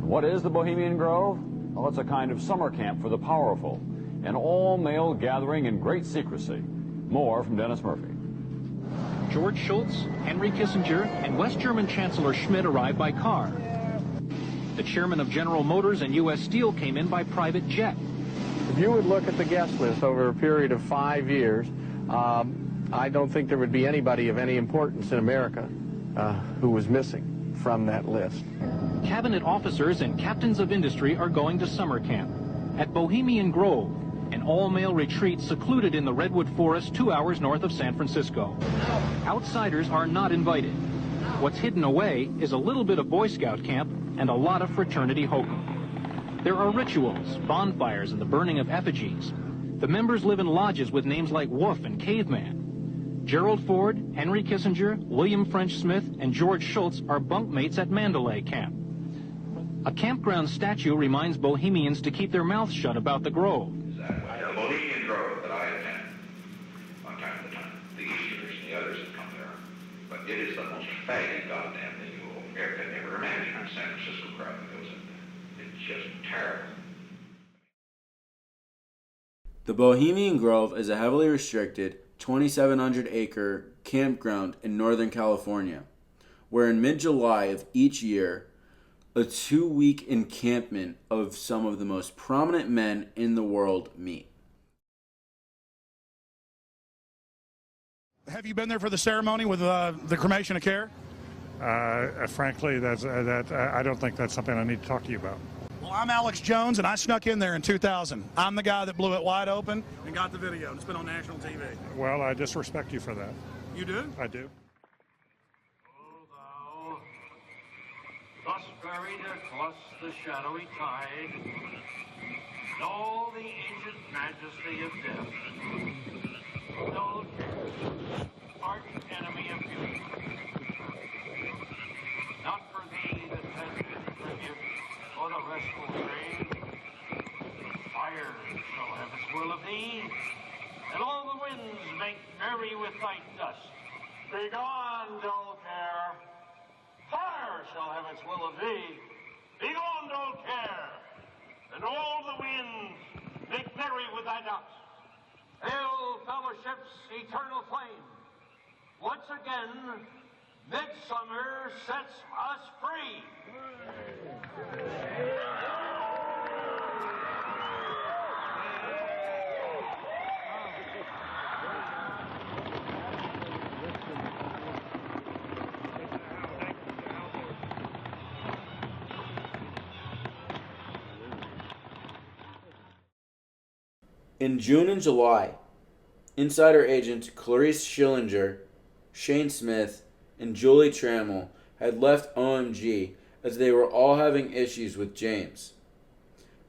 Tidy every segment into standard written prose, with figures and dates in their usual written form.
What is the Bohemian Grove? Well, it's a kind of summer camp for the powerful, an all-male gathering in great secrecy. More from Dennis Murphy. George Shultz, Henry Kissinger, and West German Chancellor Schmidt arrived by car. The chairman of General Motors and U.S. Steel came in by private jet. If you would look at the guest list over a period of 5 years, I don't think there would be anybody of any importance in America who was missing from that list. Cabinet officers and captains of industry are going to summer camp at Bohemian Grove, an all-male retreat secluded in the Redwood Forest 2 hours north of San Francisco. Outsiders are not invited. What's hidden away is a little bit of Boy Scout camp and a lot of fraternity hokum. There are rituals, bonfires, and the burning of effigies. The members live in lodges with names like Wolf and Caveman. Gerald Ford, Henry Kissinger, William French Smith, and George Shultz are bunkmates at Mandalay Camp. A campground statue reminds Bohemians to keep their mouths shut about the Grove. The Bohemian Grove that I attend from time to time, the Easterners and the others that come there, but it is the most faggy goddamn thing you will ever imagine. On San Francisco crowd that goes in there. It's just terrible. The Bohemian Grove is a heavily restricted 2,700-acre campground in Northern California, where in mid-July of each year, a 2-week encampment of some of the most prominent men in the world meet. Have you been there for the ceremony with the cremation of care? Frankly, I don't think that's something I need to talk to you about. Well, I'm Alex Jones, and I snuck in there in 2000. I'm the guy that blew it wide open and got the video. It's been on national TV. Well, I disrespect you for that. You do? I do. O thou, thus buried across the shadowy tide, in all the ancient majesty of death, no art enemy of beauty. Not for thee that has been tribute, or the restful grave. Fire shall have its will of thee, and all the winds make merry with thy dust. Begone, dull care. Fire shall have its will of thee. Begone, dull care, and all the winds make merry with thy dust. Hail, fellowship's eternal flame. Once again, midsummer sets us free. In June and July, insider agents Clarice Schillinger, Shane Smith, and Julie Trammell had left OMG as they were all having issues with James.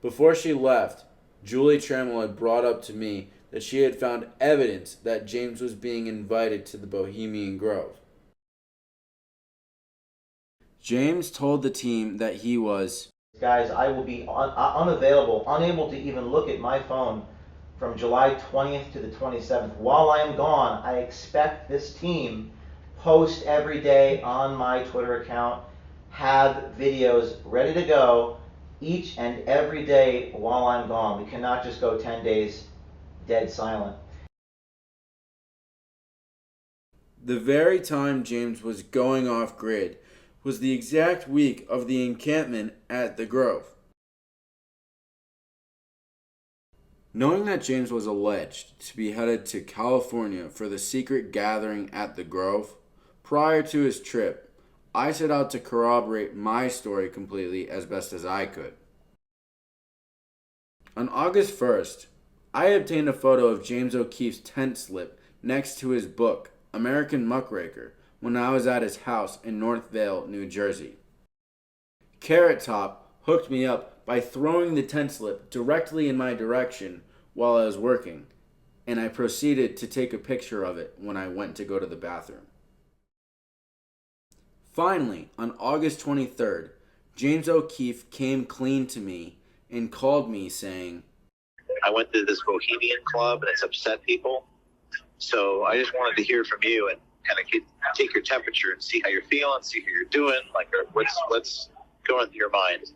Before she left, Julie Trammell had brought up to me that she had found evidence that James was being invited to the Bohemian Grove. James told the team that he was, "Guys, I will be unavailable, unable to even look at my phone from July 20th to the 27th. While I am gone, I expect this team post every day on my Twitter account, have videos ready to go each and every day while I'm gone. We cannot just go 10 days dead silent." The very time James was going off grid was the exact week of the encampment at the Grove. Knowing that James was alleged to be headed to California for the secret gathering at the Grove, prior to his trip, I set out to corroborate my story completely as best as I could. On August 1st, I obtained a photo of James O'Keefe's tent slip next to his book, American Muckraker, when I was at his house in North Vale, New Jersey. Carrot Top hooked me up by throwing the tent slip directly in my direction while I was working, and I proceeded to take a picture of it when I went to go to the bathroom. Finally, on August 23rd, James O'Keefe came clean to me and called me saying, "I went to this Bohemian club and it's upset people. So I just wanted to hear from you and kind of take your temperature and see how you're feeling, see how you're doing, like what's going through your mind."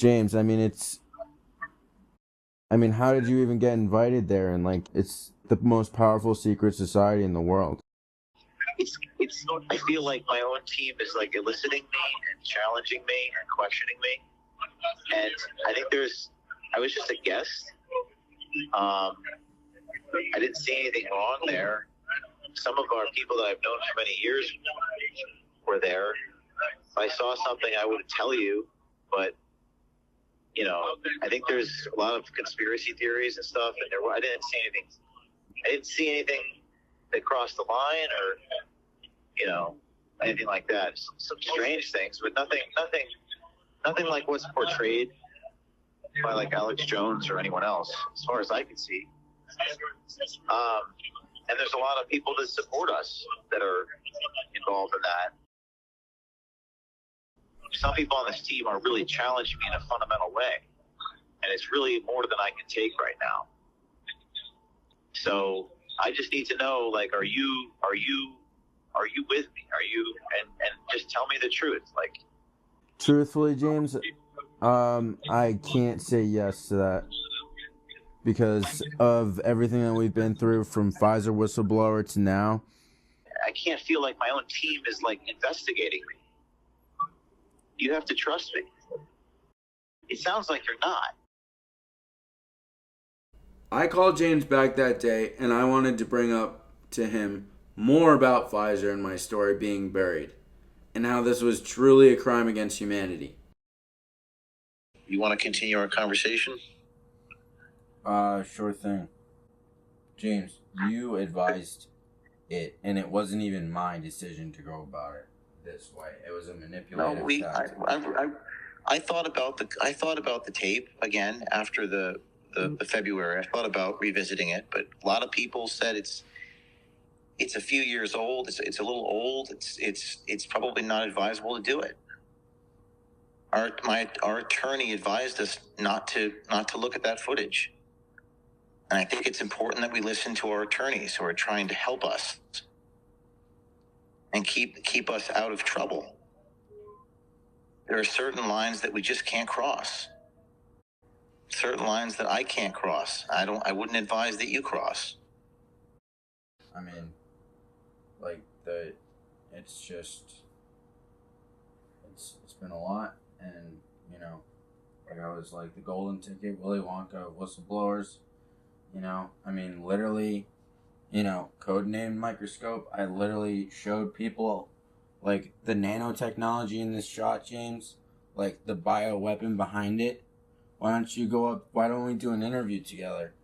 James, I mean, how did you even get invited there? And like, it's the most powerful secret society in the world. It's. I feel like my own team is like eliciting me and challenging me and questioning me. And I think I was just a guest. I didn't see anything wrong there. Some of our people that I've known for many years were there. If I saw something, I would tell you, but you know, I think there's a lot of conspiracy theories and stuff, and I didn't see anything. I didn't see anything that crossed the line, or you know, anything like that. Some strange things, but nothing like what's portrayed by like Alex Jones or anyone else, as far as I can see. And there's a lot of people that support us that are involved in that. Some people on this team are really challenging me in a fundamental way, and it's really more than I can take right now. So I just need to know, like, are you with me? Are you, and just tell me the truth, like. Truthfully, James, I can't say yes to that because of everything that we've been through from Pfizer whistleblower to now. I can't feel like my own team is like investigating me. You have to trust me. It sounds like you're not. I called James back that day, and I wanted to bring up to him more about Pfizer and my story being buried, and how this was truly a crime against humanity. You want to continue our conversation? Sure thing. James, you advised it, and it wasn't even my decision to go about it this way. It was a manipulative tactic. I thought about the tape again after the February. I thought about revisiting it, but a lot of people said it's a few years old. It's a little old. It's probably not advisable to do it. Our attorney advised us not to look at that footage. And I think it's important that we listen to our attorneys who are trying to help us and keep us out of trouble. There are certain lines that we just can't cross. Certain lines that I can't cross. I wouldn't advise that you cross. I mean, like, it's been a lot, and, you know, like I was like the golden ticket, Willy Wonka of whistleblowers, you know, I mean, literally, you know, codenamed Microscope, I literally showed people, like, the nanotechnology in this shot, James, like, the bioweapon behind it. Why don't we do an interview together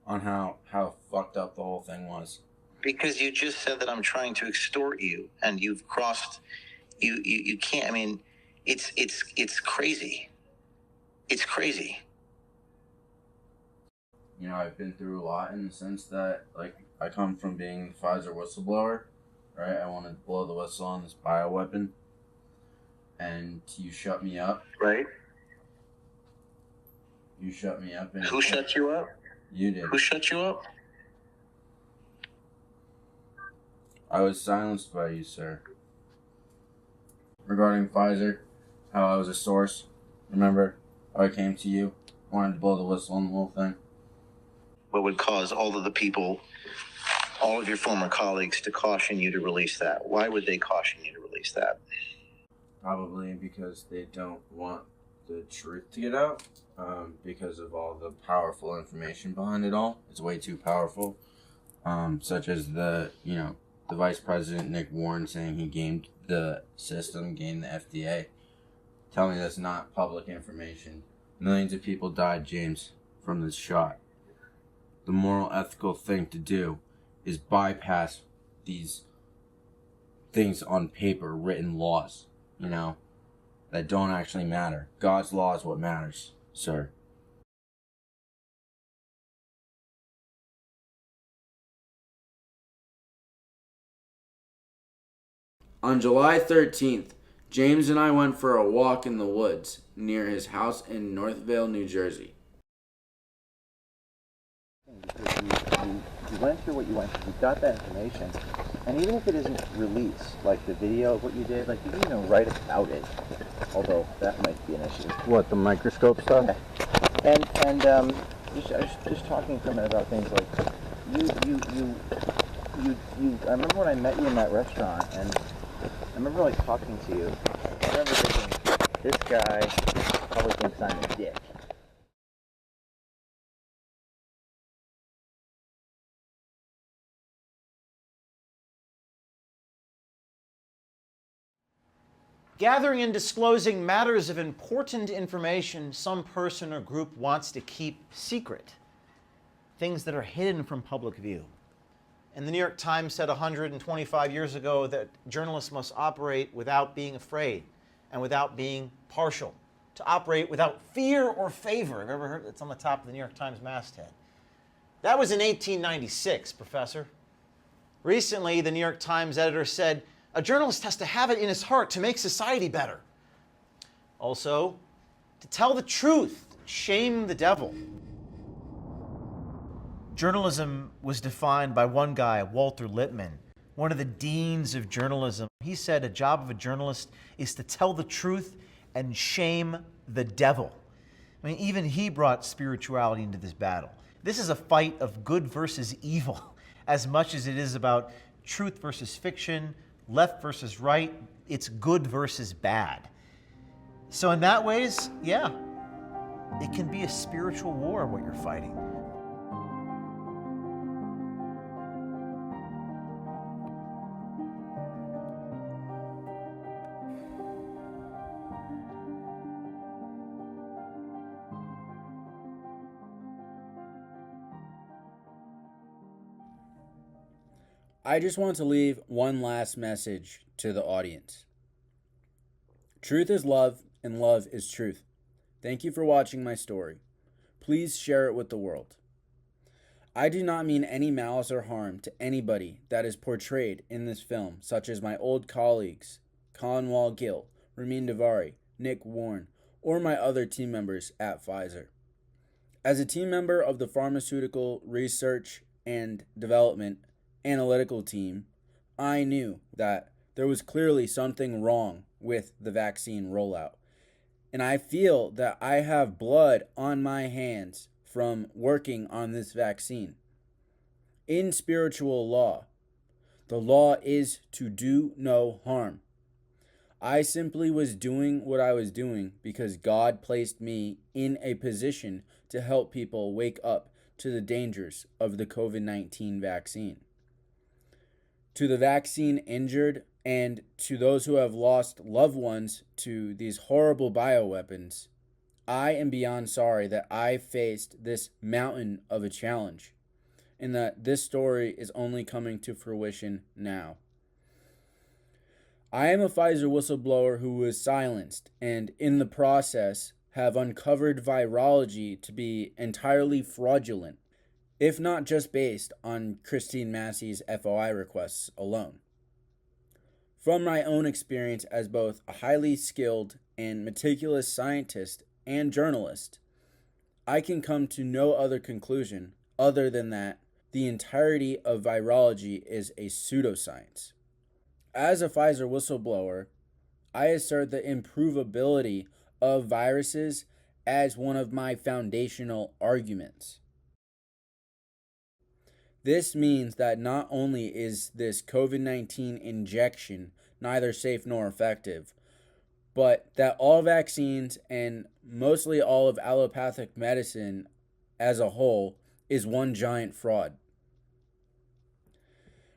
on how fucked up the whole thing was? Because you just said that I'm trying to extort you, and you've crossed, you can't, I mean, it's crazy. It's crazy. You know, I've been through a lot in the sense that, like, I come from being the Pfizer whistleblower, right? I wanted to blow the whistle on this bioweapon, and you shut me up. Right. You shut me up. Who shut you up? You did. Who shut you up? I was silenced by you, sir. Regarding Pfizer, how I was a source, remember? How I came to you, wanted to blow the whistle on the whole thing. What would cause all of the people, all of your former colleagues, to caution you to release that? Why would they caution you to release that? Probably because they don't want the truth to get out, because of all the powerful information behind it all. It's way too powerful, such as the Vice President Nick Warren saying he gamed the system, gamed the FDA. Tell me that's not public information. Millions of people died, James, from this shot. The moral, ethical thing to do is bypass these things on paper, written laws, that don't actually matter. God's law is what matters, sir. On July 13th, James and I went for a walk in the woods near his house in Northvale, New Jersey. You went through what you went through. You got that information. And even if it isn't released, like the video of what you did, like you can, write about it. Although that might be an issue. What, the microscope stuff? Yeah. And I was just talking to him about things like I remember when I met you in that restaurant, and I remember like talking to you. I remember thinking, this guy probably thinks I'm a dick. Gathering and disclosing matters of important information some person or group wants to keep secret. Things that are hidden from public view. And the New York Times said 125 years ago that journalists must operate without being afraid and without being partial. To operate without fear or favor. Have you ever heard? It's on the top of the New York Times masthead. That was in 1896, Professor. Recently, the New York Times editor said, a journalist has to have it in his heart to make society better. Also, to tell the truth, shame the devil. Journalism was defined by one guy, Walter Lippmann, one of the deans of journalism. He said a job of a journalist is to tell the truth and shame the devil. I mean, even he brought spirituality into this battle. This is a fight of good versus evil, as much as it is about truth versus fiction, left versus right. It's good versus bad. So in that ways, yeah, it can be a spiritual war what you're fighting. I just want to leave one last message to the audience. Truth is love, and love is truth. Thank you for watching my story. Please share it with the world. I do not mean any malice or harm to anybody that is portrayed in this film, such as my old colleagues, Conwall Gill, Ramin Djavari, Nick Warren, or my other team members at Pfizer. As a team member of the Pharmaceutical Research and Development Analytical team, I knew that there was clearly something wrong with the vaccine rollout. And I feel that I have blood on my hands from working on this vaccine. In spiritual law, the law is to do no harm. I simply was doing what I was doing because God placed me in a position to help people wake up to the dangers of the COVID-19 vaccine. To the vaccine injured and to those who have lost loved ones to these horrible bioweapons, I am beyond sorry that I faced this mountain of a challenge and that this story is only coming to fruition now. I am a Pfizer whistleblower who was silenced and in the process have uncovered virology to be entirely fraudulent, if not just based on Christine Massey's FOI requests alone. From my own experience as both a highly skilled and meticulous scientist and journalist, I can come to no other conclusion other than that the entirety of virology is a pseudoscience. As a Pfizer whistleblower, I assert the improvability of viruses as one of my foundational arguments. This means that not only is this COVID-19 injection neither safe nor effective, but that all vaccines and mostly all of allopathic medicine as a whole is one giant fraud.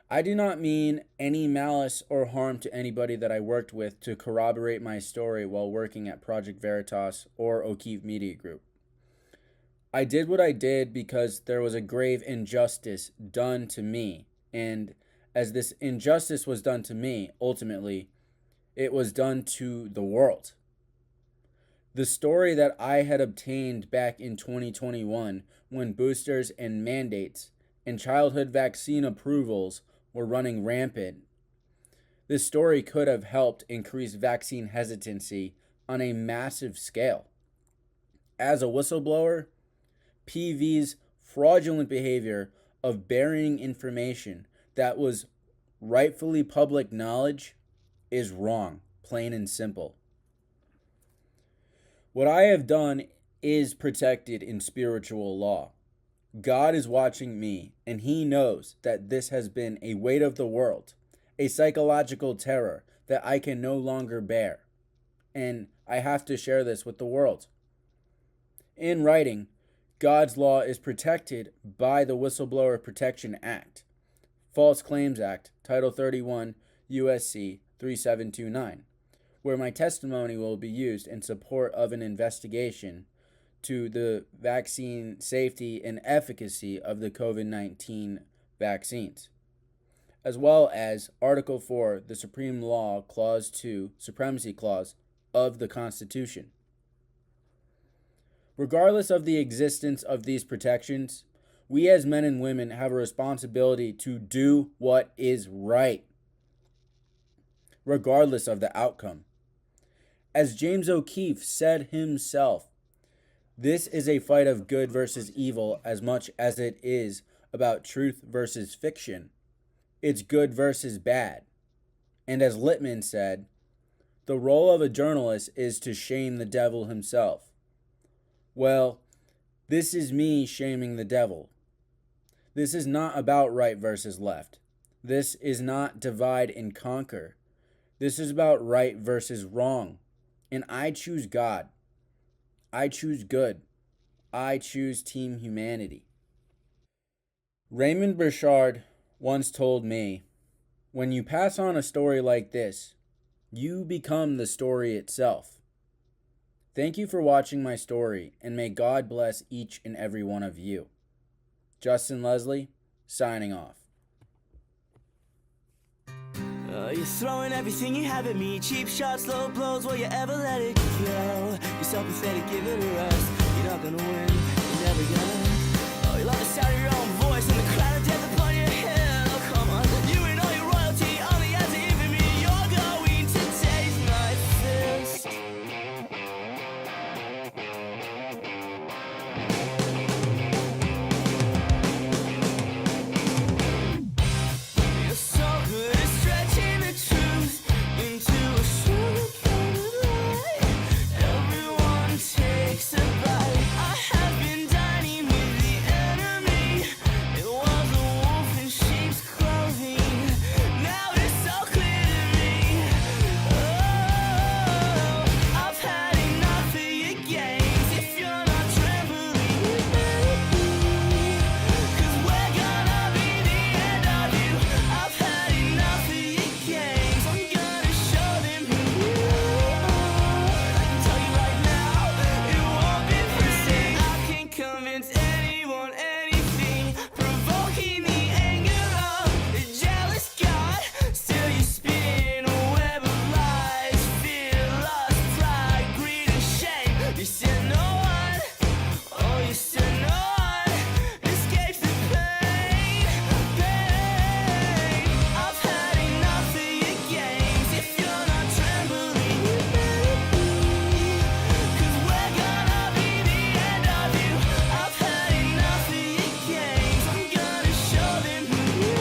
I do not mean any malice or harm to anybody that I worked with to corroborate my story while working at Project Veritas or O'Keefe Media Group. I did what I did because there was a grave injustice done to me, and as this injustice was done to me, ultimately, it was done to the world. The story that I had obtained back in 2021 when boosters and mandates and childhood vaccine approvals were running rampant, this story could have helped increase vaccine hesitancy on a massive scale. As a whistleblower, PV's fraudulent behavior of burying information that was rightfully public knowledge is wrong, plain and simple. What I have done is protected in spiritual law. God is watching me, and he knows that this has been a weight of the world, a psychological terror that I can no longer bear, and I have to share this with the world. In writing, God's law is protected by the Whistleblower Protection Act, False Claims Act, Title 31, USC 3729, where my testimony will be used in support of an investigation to the vaccine safety and efficacy of the COVID-19 vaccines, as well as Article 4, the Supreme Law, Clause 2, Supremacy Clause of the Constitution. Regardless of the existence of these protections, we as men and women have a responsibility to do what is right, regardless of the outcome. As James O'Keefe said himself, this is a fight of good versus evil as much as it is about truth versus fiction. It's good versus bad. And as Littman said, the role of a journalist is to shame the devil himself. Well, this is me shaming the devil. This is not about right versus left. This is not divide and conquer. This is about right versus wrong. And I choose God. I choose good. I choose Team Humanity. Raymond Burchard once told me, when you pass on a story like this, you become the story itself. Thank you for watching my story, and may God bless each and every one of you. Justin Leslie, signing off. You're throwing everything you have at me. Cheap shots, low blows, will you ever let it go? You're so pathetic, give it a rest. You're not gonna win, you're never gonna. Oh, you love the sound of your own voice and the crown of death upon your head. Oh, come on, you and all your royalty on the edge of infamy. You're going to taste my fist. You're so good at stretching the truth into a sugar-coated lie. Everyone takes a bite. I have been dining with the enemy. It was a wolf in sheep's clothing. Now it's so clear to me. Oh, I've had enough of your games. If you're not trembling, you better be. 'Cause we're gonna be the end of you. I've had enough of your games. I'm gonna show them who you are. I can tell you right now, it won't be pretty. I can convince anyone anything, provoking the anger of a jealous God. Still you spin a web of lies, fear, lust, pride, greed, and shame. You said no one, oh you said no one escapes the pain. I've had enough of your games. If you're not trembling, you better be. 'Cause we're gonna be the end of you. I've had enough of your games. I'm gonna show them who you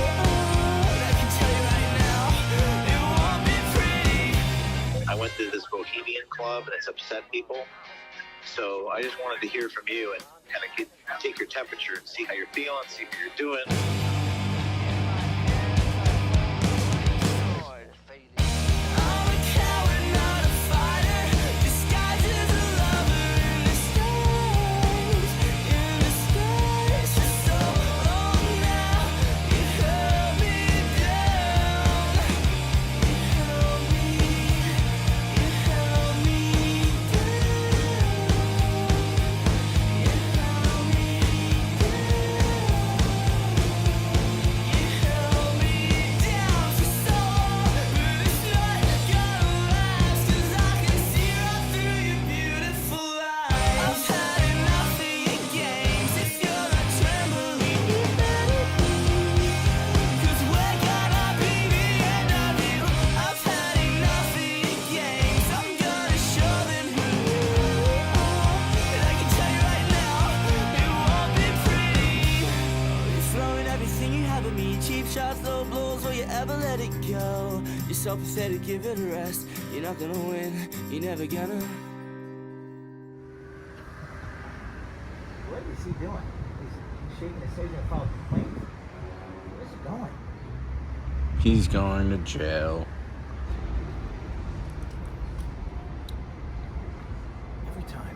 are. I can tell you right now, it won't be pretty. I went to this Bohemian club and it's upset people. So I just wanted to hear from you and kind of take your temperature and see how you're feeling, see how you're doing. I'm a coward, not a fighter, disguised as a lover in disguise, for so long now. You held me down, you held me down, you held me down. having me. Cheap shots, low blows, will you ever let it go? You're so pathetic, give it a rest. You're not gonna win, you're never gonna. What is he doing? He's shaking his head and following complaint. Where's he going? He's going to jail. Every time.